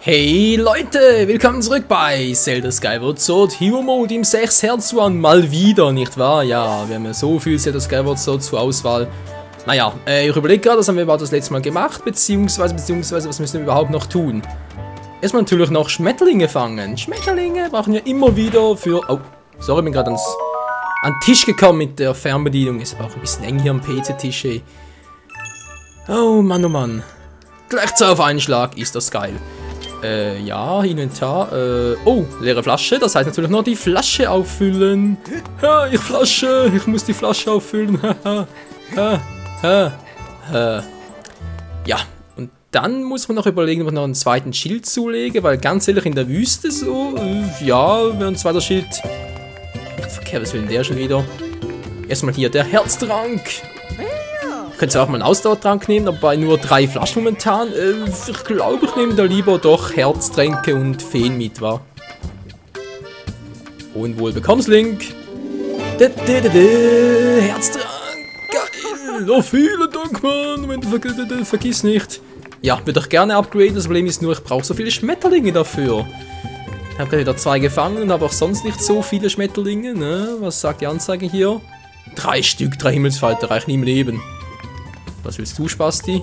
Hey Leute, willkommen zurück bei Zelda Skyward Sword Hero Mode im 6 Herz One. Mal wieder, nicht wahr? Ja, wir haben ja so viel Zelda Skyward Sword zur Auswahl. Naja, ich überlege gerade, was haben wir überhaupt das letzte Mal gemacht, beziehungsweise was müssen wir überhaupt noch tun? Erstmal natürlich noch Schmetterlinge fangen. Schmetterlinge brauchen wir immer wieder für... Oh, sorry, ich bin gerade an den Tisch gekommen mit der Fernbedienung. Ist aber auch ein bisschen eng hier am PC-Tisch, ey. Oh Mann, oh Mann. Gleich auf einen Schlag ist das geil. Ja, Inventar. Oh, leere Flasche. Das heißt natürlich noch die Flasche auffüllen. Ha, ich muss die Flasche auffüllen. Ja, und dann muss man noch überlegen, ob man noch einen zweiten Schild zulege, weil ganz ehrlich in der Wüste so, ja, wäre ein zweiter Schild. Nicht verkehrt, was will denn der schon wieder? Erstmal hier der Herztrank. Könnt ihr auch mal einen Ausdauertrank nehmen, aber bei nur 3 Flaschen momentan. Ich glaube, ich nehme da lieber doch Herztränke und Feen mit, wa? Und wohl bekommst, Link. Herztrank, geil. Oh, vielen Dank, Mann. Vergiss nicht. Ja, würde ich gerne upgraden. Das Problem ist nur, ich brauche so viele Schmetterlinge dafür. Ich habe gerade wieder 2 gefangen und habe auch sonst nicht so viele Schmetterlinge, ne? Was sagt die Anzeige hier? 3 Stück, 3 Himmelsfalter reichen im Leben. Was willst du, Spasti?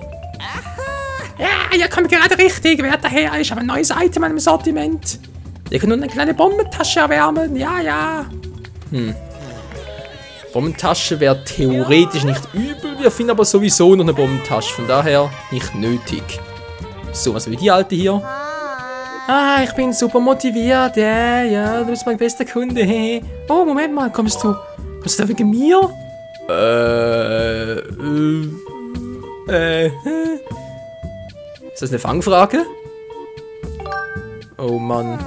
Ja, ihr kommt gerade richtig. Wer daher? Ich habe ein neues Item im Sortiment. Wir können nun eine kleine Bombentasche erwärmen. Ja. Bombentasche wäre theoretisch nicht übel. Wir finden aber sowieso noch eine Bombentasche. Von daher nicht nötig. So, was will die Alte hier? Ah, ich bin super motiviert. Ja, du bist mein bester Kunde. Oh, Moment mal. Kommst du da wegen mir? Ist das eine Fangfrage? Oh Mann.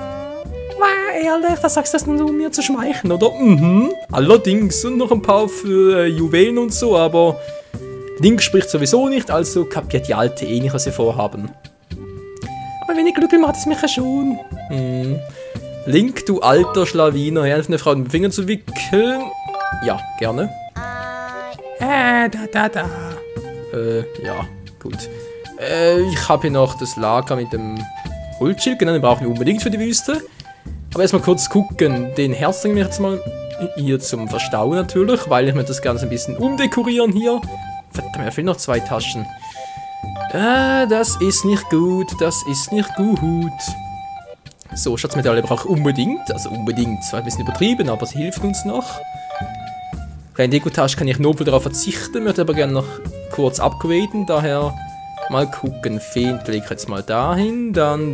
Ehrlich, da sagst du das nur, um mir zu schmeicheln, oder? Allerdings, und noch ein paar für Juwelen und so, aber Link spricht sowieso nicht, also kapiert die Alte eh nicht, was sie vorhaben. Aber wenn ich Glück will, macht es mich ja schon. Link, du alter Schlawiner, helf eine Frau den Finger zu wickeln. Ja, gerne. Ja, gut. Ich habe hier noch das Lager mit dem Holzschild, genau, den brauchen wir unbedingt für die Wüste. Aber erstmal kurz gucken, den Herzling nehme ich jetzt mal hier zum Verstauen natürlich, weil ich mir das Ganze ein bisschen umdekorieren hier. Verdammt, mir fehlen noch 2 Taschen. Das ist nicht gut, So, Schatzmedaille brauche ich unbedingt, zwar ein bisschen übertrieben, aber sie hilft uns noch. Kleine Dekotasche kann ich nobel darauf verzichten, würde aber gerne noch kurz upgraden, daher mal gucken. Feen lege ich jetzt mal dahin, dann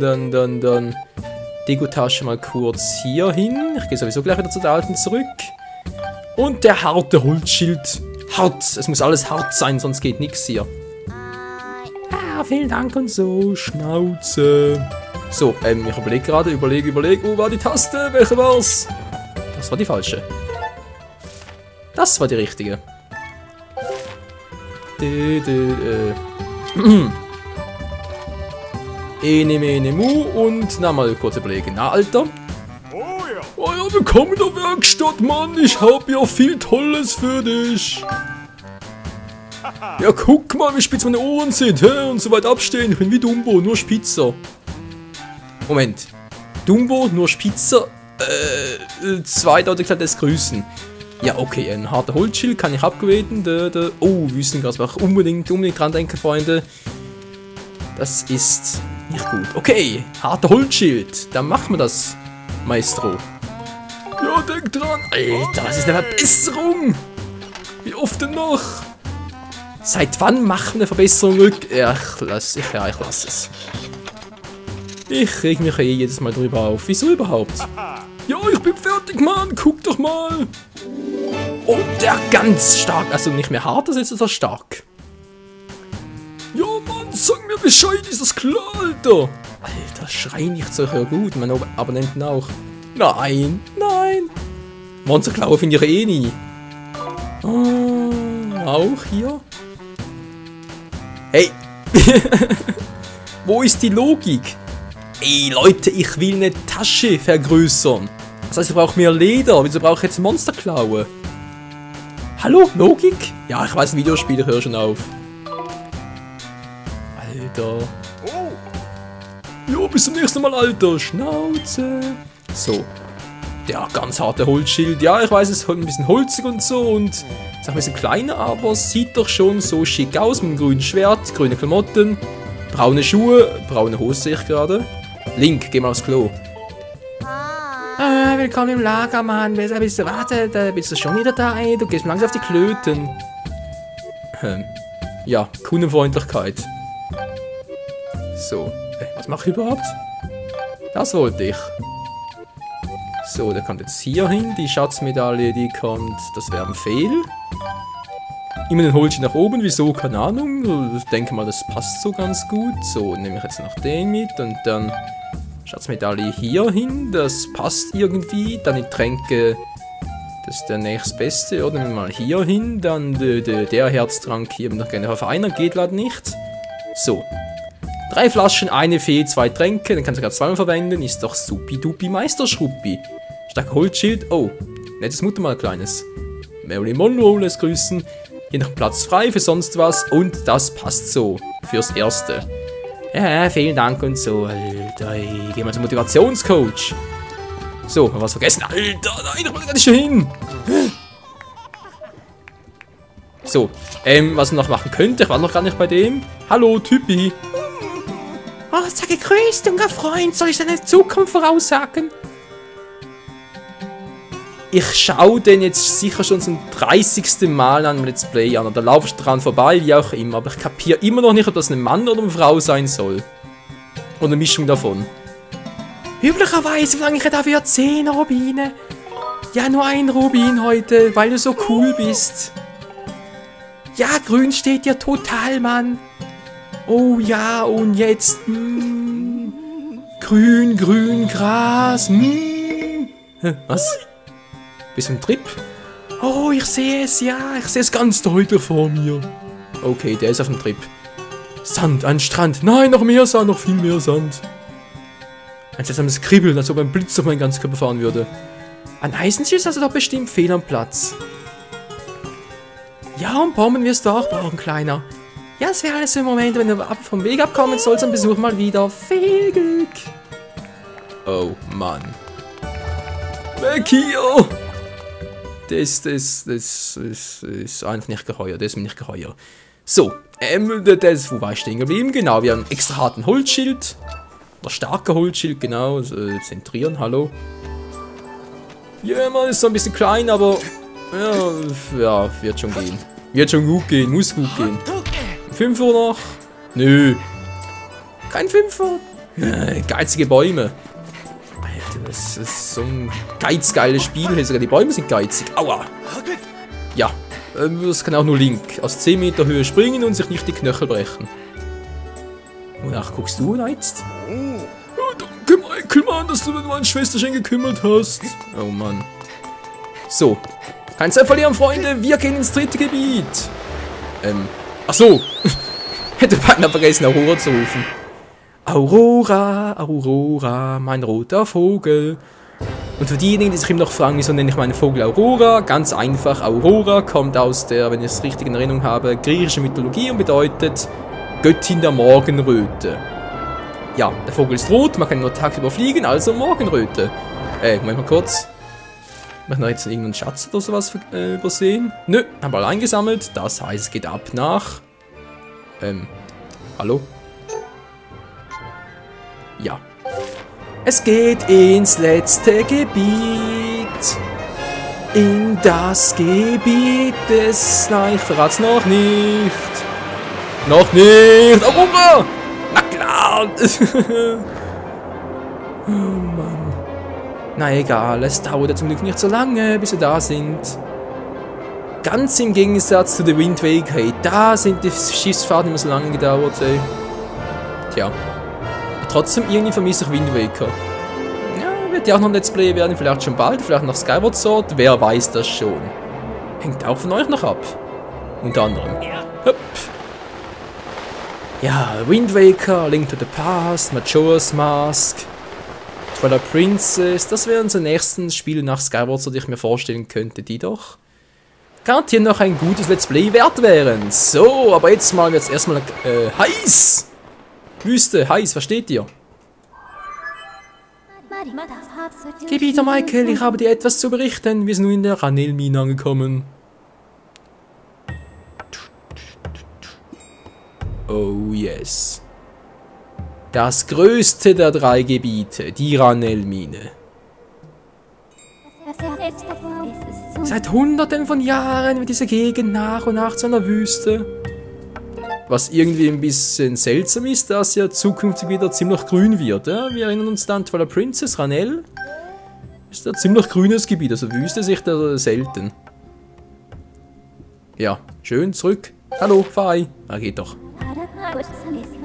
Dekotasche mal kurz hier hin. Ich gehe sowieso gleich wieder zu der Alten zurück. Und der harte Holzschild. Hart, es muss alles hart sein, sonst geht nichts hier. Ah, vielen Dank und so, Schnauze. So, ich überlege gerade, wo war die Taste? Welche war's? Das war die falsche. Das war die richtige. Ene, mene, mu und na mal kurz überlegen. Na, Alter? Oh ja, willkommen in der Werkstatt, Mann. Ich hab ja viel Tolles für dich. Ja, guck mal, wie spitz meine Ohren sind. Und so weit abstehen. Ich bin wie Dumbo, nur spitzer. Moment. Dumbo, nur spitzer. Zweideutig das Grüßen. Ja, okay, ein harter Holzschild kann ich upgraden. Oh, Wüstengras brauche ich unbedingt dran denken, Freunde. Das ist nicht gut. Okay, harter Holzschild. Dann machen wir das, Maestro. Ja, denk dran. Alter, was ist denn eine Verbesserung? Wie oft denn noch? Seit wann macht eine Verbesserung rück? Ja, ich lasse es. Ich reg mich eh jedes Mal drüber auf. Wieso überhaupt? Ja, ich bin fertig, Mann. Guck doch mal. Oh, der ganz stark. Also nicht mehr hart, das ist er stark. Ja, Mann, sag mir Bescheid, ist das klar, Alter? Alter, schrei nicht so, ja gut, meine Abonnenten auch. Nein. Monsterklaue finde ich eh nie. Oh, auch hier? Hey. Wo ist die Logik? Ey, Leute, ich will eine Tasche vergrößern. Das heißt, ich brauche mehr Leder. Wieso brauche ich jetzt Monsterklaue? Hallo, Logik? Ja, ich weiß, ein Videospiel, ich höre schon auf. Alter. Jo, bis zum nächsten Mal, Alter. Schnauze. So. Ja, ganz harter Holzschild. Ja, ich weiß, es ist ein bisschen holzig und so und ist auch ein bisschen kleiner, aber sieht doch schon so schick aus mit einem grünen Schwert, grüne Klamotten, braune Schuhe, braune Hose sehe ich gerade. Link, geh mal aufs Klo. Willkommen im Lager, Mann. Warte, bist du schon wieder da, ey? Du gehst mir langsam auf die Klöten. Ja, Kundenfreundlichkeit. So, was mache ich überhaupt? Das wollte ich. So, der kommt jetzt hier hin. Die Schatzmedaille, die kommt. Das wäre ein Fehl. Immer den Holzschild nach oben. Wieso? Keine Ahnung. Ich denke mal, das passt so ganz gut. So, nehme ich jetzt noch den mit. Und dann Schatzmedaille hier hin. Das passt irgendwie. Dann die Tränke. Das ist der nächstbeste. Oder nehmen wir mal hier hin. Dann der Herztrank hier noch gerne auf einer. Geht leider nicht. So. 3 Flaschen, eine Fee, 2 Tränke. Dann kannst du gerade zweimal verwenden. Ist doch supi-dupi Meisterschruppi. Starker Holzschild. Oh, nettes Muttermal, kleines. Marilyn Monroe lässt grüßen. Hier noch Platz frei für sonst was. Und das passt so. Fürs Erste. Ja, vielen Dank und so. Alter, ich geh mal zum Motivationscoach. So, haben wir was vergessen. Alter, nein, ich wollte gar nicht schon hin. So, was man noch machen könnte. Ich war noch gar nicht bei dem. Hallo, Typi. Oh, sag gegrüßt, junger Freund. Soll ich deine Zukunft voraussagen? Ich schaue den jetzt sicher schon zum 30. Mal an einem Let's Play an. Oder laufe ich dran vorbei, wie auch immer. Aber ich kapiere immer noch nicht, ob das ein Mann oder eine Frau sein soll. Oder eine Mischung davon. Üblicherweise verlange ich dafür 10 Rubine. Ja, nur ein Rubin heute, weil du so cool bist. Ja, grün steht dir total, Mann. Oh ja, und jetzt grün, grün, Gras. Was? Bist du im Trip? Oh, ich sehe es, ja. Ich sehe es ganz deutlich vor mir. Okay, der ist auf dem Trip. Sand, ein Strand. Nein, noch mehr Sand, noch viel mehr Sand. Ein seltsames Kribbeln, als ob ein Blitz auf meinen ganzen Körper fahren würde. Ein Eisenschild ist also doch bestimmt fehl am Platz. Ja, und Bomben wirst du auch brauchen, Kleiner. Ja, es wäre alles im Moment, wenn du vom Weg abkommen sollst, dann besuch mal wieder. Viel Glück. Oh, Mann. Weg hier! Das ist einfach nicht geheuer. Das ist mir nicht geheuer. So, wo war ich stehen geblieben? Genau, wir haben einen extra harten Holzschild. Oder starker Holzschild, genau. Zentrieren, hallo. Ja, man ist so ein bisschen klein, aber ja, wird schon gehen. Wird schon gut gehen, muss gut gehen. 5 Uhr noch? Nö. Kein 5 Uhr? Geizige Bäume. Alter, das ist so ein geizgeiles Spiel. Sogar die Bäume sind geizig. Aua. Ja, das kann auch nur Link. Aus 10 Meter Höhe springen und sich nicht die Knöchel brechen. Wonach guckst du jetzt? Oh, danke, Michael, Mann, dass du dich um meine Schwesterchen gekümmert hast. Oh, Mann. So. Kein Zeit verlieren, Freunde. Wir gehen ins 3. Gebiet. Ach so. Hätte beinahe vergessen, Aurora zu rufen. Aurora, Aurora, mein roter Vogel. Und für diejenigen, die sich eben noch fragen, wieso nenne ich meinen Vogel Aurora? Ganz einfach, Aurora kommt aus der, wenn ich es richtig in Erinnerung habe, griechische Mythologie und bedeutet Göttin der Morgenröte. Ja, der Vogel ist rot, man kann ihn nur tagsüber fliegen, also Morgenröte. Moment mal kurz. Haben wir jetzt irgendeinen Schatz oder sowas übersehen? Nö, haben wir alle eingesammelt. Das heißt, es geht ab nach... hallo? Ja. Es geht ins letzte Gebiet. In das Gebiet des... Nein, ich verrat's noch nicht. Noch nicht! Aurora! Na klar! Oh Mann. Na egal, es dauert ja zum Glück nicht so lange, bis wir da sind. Ganz im Gegensatz zu The Wind Waker, hey, da sind die Schiffsfahrten immer so lange gedauert, ey. Tja. Aber trotzdem irgendwie vermisse ich Wind Waker. Ja, wird ja auch noch ein Let's Play werden, vielleicht schon bald, vielleicht noch Skyward Sword, wer weiß das schon. Hängt auch von euch noch ab. Unter anderem. Hopp. Ja, Wind Waker, Link to the Past, Majora's Mask, Twilight Princess, das wären unsere nächsten Spiele nach Skyward Sword, die ich mir vorstellen könnte, die doch garantiert noch ein gutes Let's Play wert wären. So, aber jetzt mal wird es erstmal heiß. Wüste, heiß, versteht ihr? Gebieter Michael, ich habe dir etwas zu berichten. Wir sind nun in der Ranel-Mine angekommen. Oh yes. Das größte der 3 Gebiete, die Ranel-Mine. Seit Hunderten von Jahren wird diese Gegend nach und nach zu einer Wüste. Was irgendwie ein bisschen seltsam ist, dass ja zukünftig wieder ziemlich grün wird. Ja? Wir erinnern uns an Twilight Princess, Ranel. Ist ein ziemlich grünes Gebiet, also Wüste ist echt selten. Ja, schön, zurück. Hallo, Fai. Ah, geht doch.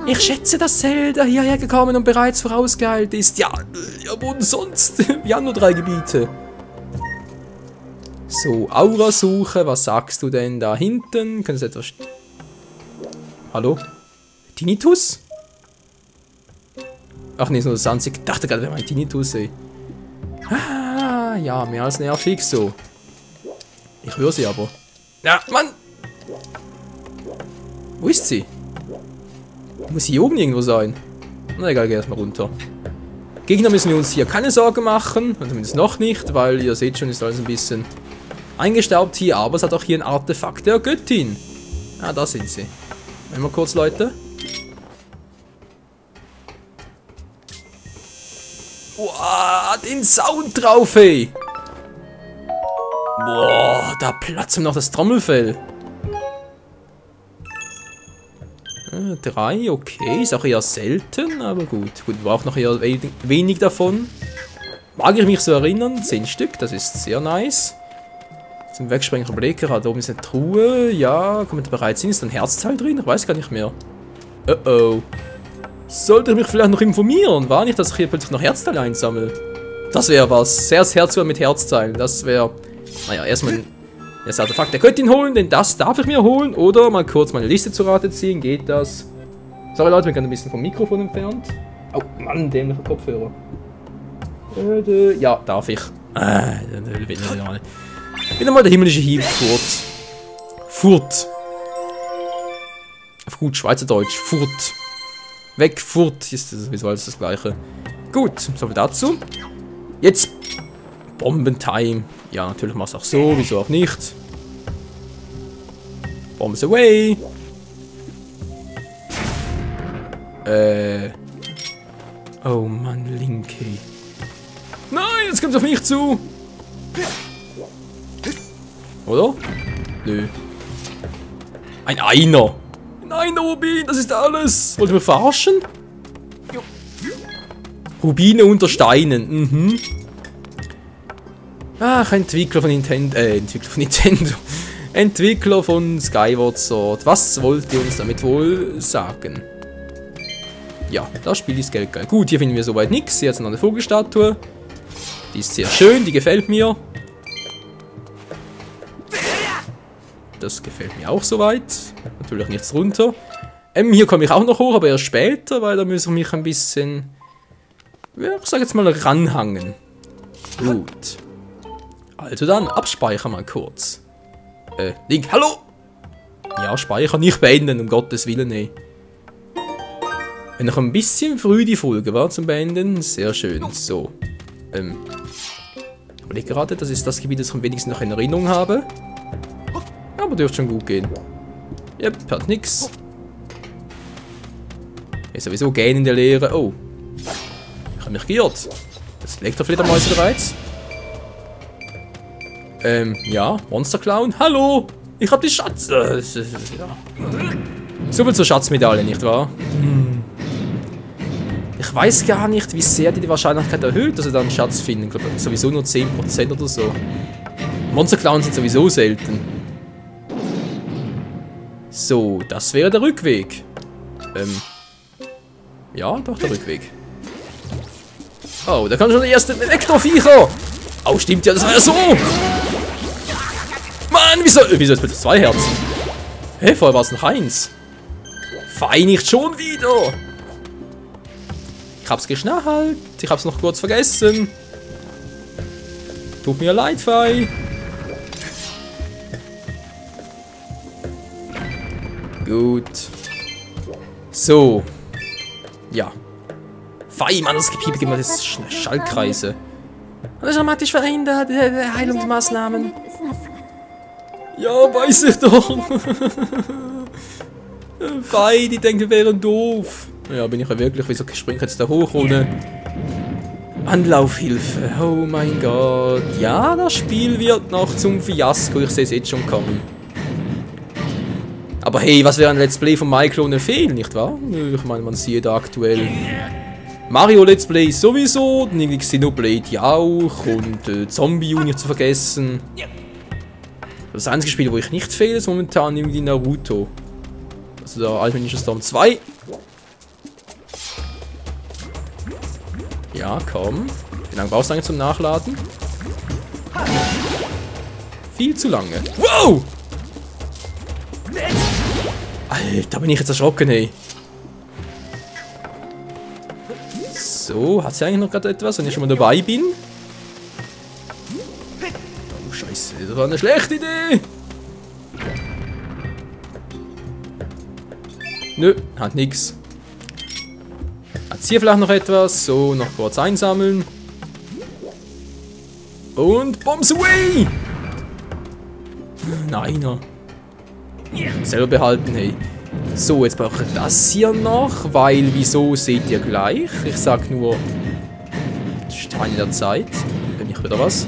Ich schätze, dass Zelda hierher gekommen und bereits vorausgeeilt ist. Ja, wo denn sonst? Wir haben nur 3 Gebiete. So, Aurasuche, was sagst du denn da hinten? Können Sie etwas... Hallo? Tinnitus? Ach nee, ist nur das Anzug. Ich dachte gerade, wir haben einen Tinnitus, ey. Ah, ja, mehr als nervig so. Ich höre sie aber. Ja, Mann! Wo ist sie? Muss hier oben irgendwo sein? Na egal, geh erstmal runter. Gegner müssen wir uns hier keine Sorgen machen. Zumindest noch nicht, weil ihr seht schon, ist alles ein bisschen eingestaubt hier. Aber es hat auch hier ein Artefakt der Göttin. Ah, da sind sie. Einmal kurz, Leute. Boah, den Sound drauf, ey. Boah, da platzt ihm noch das Trommelfell. 3, okay, ist auch eher selten, aber gut. Gut, wir brauchen noch eher wenig davon. Mag ich mich so erinnern, 10 Stück, das ist sehr nice. Zum Wegsprechen von Blecker, da oben ist eine Truhe, ja, kann man da bereit sein, ist da ein Herzteil drin? Ich weiß gar nicht mehr. Oh. Sollte ich mich vielleicht noch informieren? War nicht, dass ich hier plötzlich noch Herzteile einsammle? Das wäre was. Sehr das Herz mit Herzteilen. Das wäre... Naja, erstmal das Artefakt der Göttin holen, denn das darf ich mir holen. Oder mal kurz meine Liste zu Rate ziehen. Geht das? Sorry Leute, wir sind ein bisschen vom Mikrofon entfernt. Oh Mann, dämlicher Kopfhörer. Ja, darf ich. Wieder mal der himmlische Hieb. Furt. Auf gut Schweizerdeutsch. Furt. Weg, Furt. Ist sowieso alles das Gleiche. Gut, soviel dazu. Jetzt Bombentime. Ja, natürlich machst du auch so, wieso auch nicht. Bombs away. Oh Mann, Linky. Nein, jetzt kommt es auf mich zu. Oder? Nö. Ein Einer. Nein, Rubin, das ist alles. Wollt ihr mich verarschen? Rubine unter Steinen. Mhm. Ach, Entwickler von Nintendo. Entwickler von Skyward Sword. Was wollt ihr uns damit wohl sagen? Ja, das Spiel ist geil. Gut, hier finden wir soweit nichts. Hier hat es noch eine Vogelstatue. Die ist sehr schön, die gefällt mir. Das gefällt mir auch soweit. Natürlich nichts runter. Hier komme ich auch noch hoch, aber erst später, weil da muss ich mich ein bisschen... Ja, ich sage jetzt mal ranhangen. Gut. Also dann, abspeichern mal kurz. Link, hallo! Ja, speichern, nicht beenden, um Gottes Willen, ey. Wenn noch ein bisschen früh die Folge war zum Beenden, sehr schön. So. Ich überlege gerade, das ist das Gebiet, das ich am wenigsten noch in Erinnerung habe. Aber dürfte schon gut gehen. Yep, hat nix. Ist sowieso gähn in der Leere. Oh. Ich habe mich geirrt. Das Elektrofledermäuse bereits. Ja, Monster Clown. Hallo! Ich hab die Schatz... ja. So viel zur Schatzmedaille, nicht wahr? Ich weiß gar nicht, wie sehr die Wahrscheinlichkeit erhöht, dass wir da einen Schatz finden. Ich glaube, sowieso nur 10% oder so. Monster Clowns sind sowieso selten. So, das wäre der Rückweg. Ja, doch der Rückweg. Oh, da kommt schon der erste Elektrofiecher. Oh, stimmt ja, das war ja so. Mann, wieso ist bitte 2 Herzen? Hä, vorher war es noch 1. Fei, nicht schon wieder. Ich hab's geschnallt. Ich hab's noch kurz vergessen. Tut mir leid, Fei. Gut. So. Ja. Fein, Mann, das Gepiepe gibt mir das Schallkreise. Und dramatisch verhindert, Heilungsmaßnahmen. Ja, weiß ich doch. Fein, die denken, wir wären doof. Ja, bin ich ja wirklich. Wieso springe ich jetzt da hoch ohne Anlaufhilfe? Oh mein Gott. Ja, das Spiel wird noch zum Fiasko. Ich sehe es jetzt schon kommen. Aber hey, was wäre ein Let's Play von MyClone fehlen, nicht wahr? Ich meine, man sieht da aktuell Mario Let's Play sowieso, dann irgendwie Xenoblade ja auch und Zombie nicht zu vergessen. Das einzige Spiel, wo ich nicht fehle, ist momentan irgendwie Naruto. Also der Ultimate Ninja Storm 2. Ja, komm. Wie lange brauchst du eigentlich zum Nachladen? Viel zu lange. Wow! Alter, bin ich jetzt erschrocken, hey. So, hat sie eigentlich noch gerade etwas, wenn ich schon mal dabei bin? Oh, scheiße, das war eine schlechte Idee. Nö, hat nix. Hat hier vielleicht noch etwas? So, noch kurz einsammeln. Und Bombs away! Nein, selber behalten, hey. So, jetzt brauche ich das hier noch, weil, wieso, seht ihr gleich. Ich sag nur, Steine der Zeit. Wenn ich wieder was.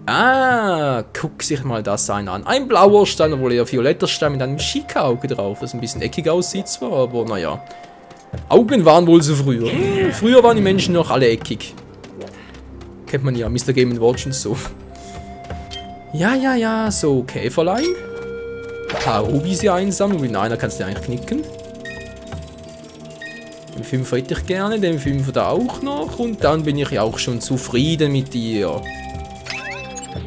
Ah, guck sich mal das an. Ein blauer Stein, obwohl eher violetter Stein mit einem Schika-Auge drauf, das ein bisschen eckig aussieht zwar, aber naja. Augen waren wohl so früher. Früher waren die Menschen noch alle eckig. Kennt man ja, Mr. Game & Watch und so. Ja, so, Käferlein. Ein paar Rubis hier einsammeln, mit einer kannst du eigentlich knicken. Den 5 hätte ich gerne, den 5 da auch noch und dann bin ich ja auch schon zufrieden mit dir.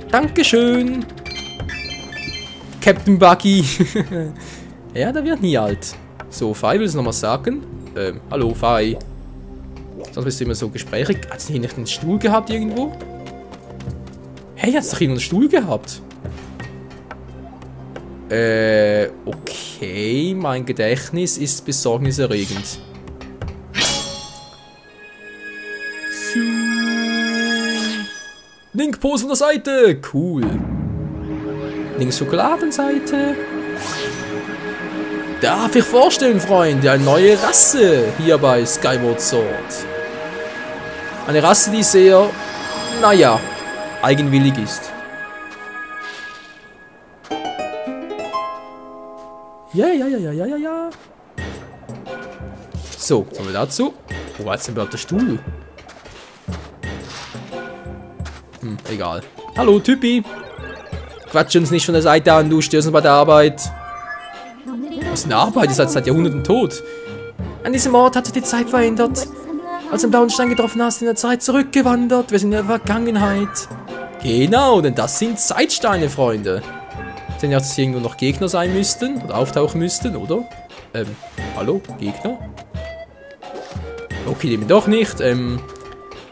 Dankeschön. Captain Buggy. Ja, der wird nie alt. So, Fei will es nochmal sagen. Hallo, Fei. Sonst bist du immer so gesprächig. Hat es hier nicht einen Stuhl gehabt irgendwo? Hey, hat es doch irgendwo einen Stuhl gehabt? Okay. Mein Gedächtnis ist besorgniserregend. Link-Pose von der Seite. Cool. Links Schokoladenseite. Darf ich vorstellen, Freunde, eine neue Rasse hier bei Skyward Sword. Eine Rasse, die sehr, naja, eigenwillig ist. Ja. So, kommen wir dazu. Wo war jetzt denn überhaupt der Stuhl? Egal. Hallo, Typi. Quatsch uns nicht von der Seite an, du störst uns bei der Arbeit. Was ist eine Arbeit? Ihr seid seit Jahrhunderten tot. An diesem Ort hat sich die Zeit verändert. Als du den blauen Stein getroffen hast, in der Zeit zurückgewandert. Wir sind in der Vergangenheit. Genau, denn das sind Zeitsteine, Freunde. Denn ja, dass hier irgendwo noch Gegner sein müssten. Oder auftauchen müssten, oder? Hallo? Gegner? Okay, nehmen doch nicht.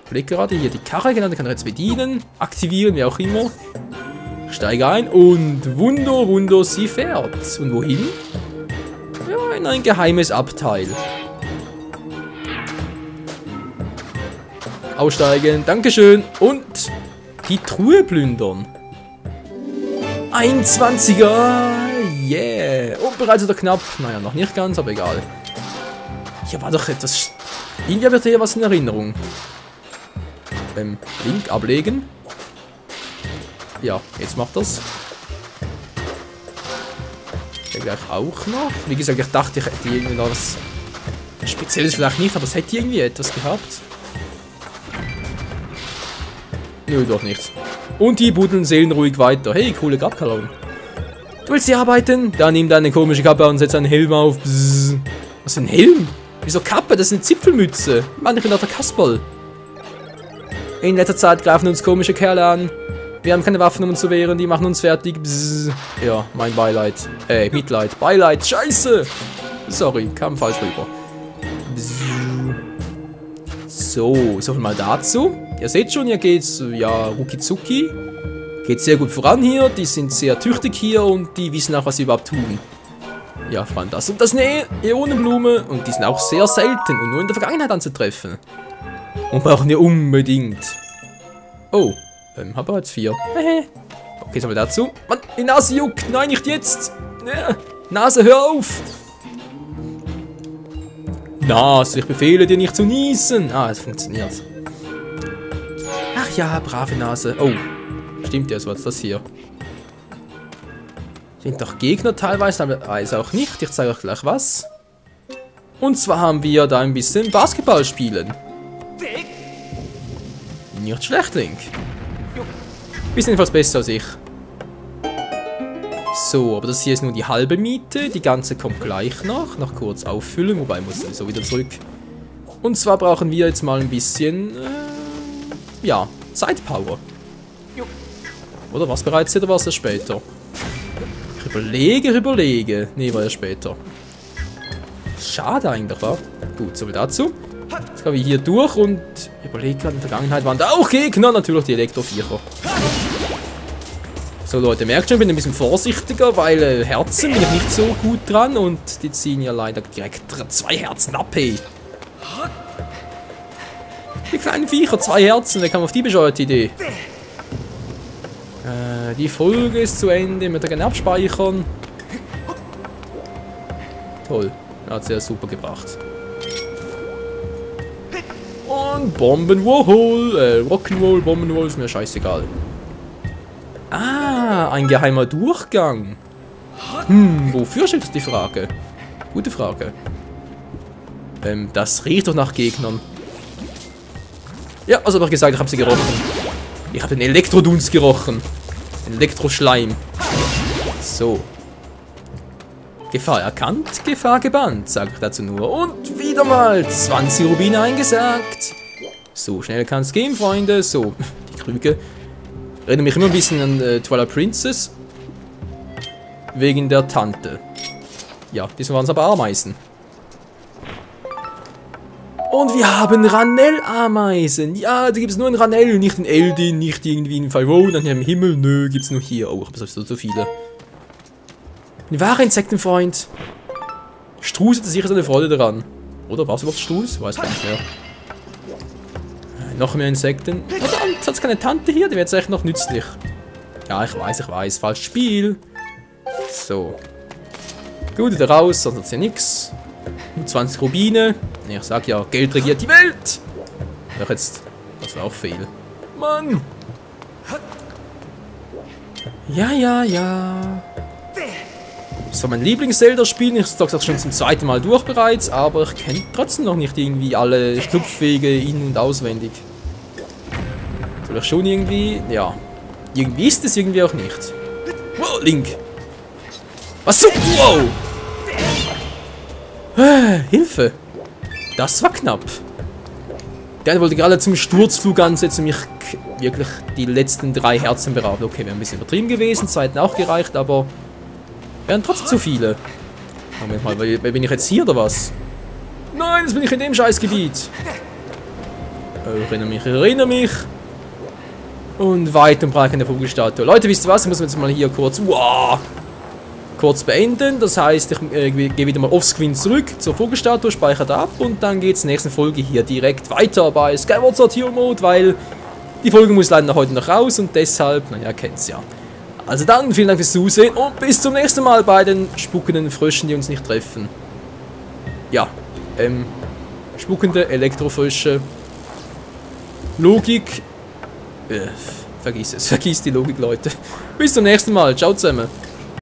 Blick gerade hier die Karre, genau, die kann er jetzt bedienen. Aktivieren, wie auch immer. Steige ein und Wunder, sie fährt. Und wohin? Ja, in ein geheimes Abteil. Aussteigen, Dankeschön. Und die Truhe plündern. 21er, yeah. Und bereits wieder knapp. Naja, noch nicht ganz, aber egal. Hier war doch etwas... Irgendwie habe ich hier was in Erinnerung. Link ablegen. Ja, jetzt macht das. Der gleich auch noch. Wie gesagt, ich dachte, ich hätte irgendwie noch was Spezielles vielleicht nicht, aber es hätte irgendwie etwas gehabt. Nö, doch nichts. Und die buddeln seelenruhig weiter. Hey, coole Grabkalon. Du willst hier arbeiten? Dann nimm deine komische Kappe und setz einen Helm auf. Bzzz. Was ist ein Helm? Wieso Kappe? Das ist eine Zipfelmütze. Mann, ich bin doch der Kasperl. In letzter Zeit greifen uns komische Kerle an. Wir haben keine Waffen, um uns zu wehren. Die machen uns fertig. Bzzz. Ja, mein Beileid. Mitleid. Beileid. Scheiße. Sorry, kam falsch rüber. Bzzz. So viel mal dazu. Ihr seht schon, hier geht's, ja, rucki-zucki. Geht sehr gut voran hier. Die sind sehr tüchtig hier und die wissen auch, was sie überhaupt tun. Ja, vor allem das. Und das eine Äonenblume. Und die sind auch sehr selten und nur in der Vergangenheit anzutreffen. Und brauchen wir unbedingt. Oh, haben wir jetzt 4. Okay, so mal dazu. Mann, die Nase juckt. Nein, nicht jetzt. Ja. Nase, hör auf. Nase, ich befehle dir nicht zu niesen. Ah, es funktioniert. Ach ja, brave Nase. Oh, stimmt ja, so was ist das hier. Sind doch Gegner teilweise, aber weiß auch nicht. Ich zeige euch gleich was. Und zwar haben wir da ein bisschen Basketball spielen. Nicht schlecht, Link. Bist jedenfalls besser als ich. So, aber das hier ist nur die halbe Miete. Die ganze kommt gleich noch kurz auffüllen, wobei muss sowieso wieder zurück. Und zwar brauchen wir jetzt mal ein bisschen, ja, Zeitpower. Oder was bereits oder was erst später? Ich überlege. Nee, war ja später. Schade eigentlich, wa? Gut, so viel dazu. Jetzt gehen wir hier durch und überlege gerade, in der Vergangenheit waren da auch Gegner, natürlich die Elektroviecher. So Leute, merkt schon, ich bin ein bisschen vorsichtiger, weil Herzen bin ich nicht so gut dran und die ziehen ja leider direkt 2 Herzen ab, hey. Die kleinen Viecher, 2 Herzen, wer kam auf die bescheuerte Idee? Die Folge ist zu Ende, wir können abspeichern. Toll, hat sehr super gebracht. Und Bombenroll, Rock'n'Roll, Bombenroll ist mir scheißegal. Ah, ein geheimer Durchgang. Wofür steht die Frage? Gute Frage. Das riecht doch nach Gegnern. Ja, also doch gesagt, ich habe sie gerochen. Ich habe den Elektrodunst gerochen. Den Elektroschleim. So. Gefahr erkannt, Gefahr gebannt, sage ich dazu nur. Und wieder mal 20 Rubine eingesagt. So schnell kann es gehen, Freunde. So, die Krüge. Erinnere mich immer ein bisschen an Twilight Princess. Wegen der Tante. Ja, diesmal waren es aber Ameisen. Und wir haben Ranell-Ameisen. Ja, da gibt es nur ein Ranell, nicht ein Eldin, nicht irgendwie ein Pharaon an dem Himmel. Nö, gibt es nur hier. Oh, ich habe so viele. Ein wahrer Insektenfreund. Strus hatte sicher seine Freude daran. Oder war es überhaupt Strus? Weiß gar nicht mehr. Noch mehr Insekten. Verdammt, hat es keine Tante hier? Die wäre jetzt echt noch nützlich. Ja, ich weiß. Falsches Spiel. So. Gut, wieder raus, sonst hat es ja nichts. Nur 20 Rubine. Ich sag ja, Geld regiert die Welt. Ach jetzt, das war auch fehl. Mann. Ja. So, mein Lieblings-Zelda-Spiel. Ich sage das schon zum 2. Mal durch bereits, aber ich kenne trotzdem noch nicht irgendwie alle Schlupfwege in- und auswendig. Vielleicht schon irgendwie, ja. Irgendwie ist es irgendwie auch nicht. Wow, Link. Was so? Wow. Hilfe. Das war knapp. Der wollte gerade zum Sturzflug ansetzen und mich wirklich die letzten 3 Herzen berauben. Okay, wäre ein bisschen übertrieben gewesen, 2 hätten auch gereicht, aber wären trotzdem zu viele. Moment mal, bin ich jetzt hier oder was? Nein, jetzt bin ich in dem Scheißgebiet. Ich erinnere mich. Und weit und breit in der Vogelstatue. Leute, wisst ihr was? Ich muss jetzt mal hier kurz beenden. Das heißt, ich gehe wieder mal offscreen zurück zur Vogelstatue, speichere da ab und dann geht es in der nächsten Folge hier direkt weiter bei Skyward Sword Hero Mode, weil die Folge muss leider heute noch raus und deshalb, naja, kennt's ja. Also dann, vielen Dank fürs Zusehen und bis zum nächsten Mal bei den spuckenden Fröschen, die uns nicht treffen. Ja, spuckende Elektrofrösche. Logik. Vergiss die Logik, Leute. Bis zum nächsten Mal. Ciao zusammen.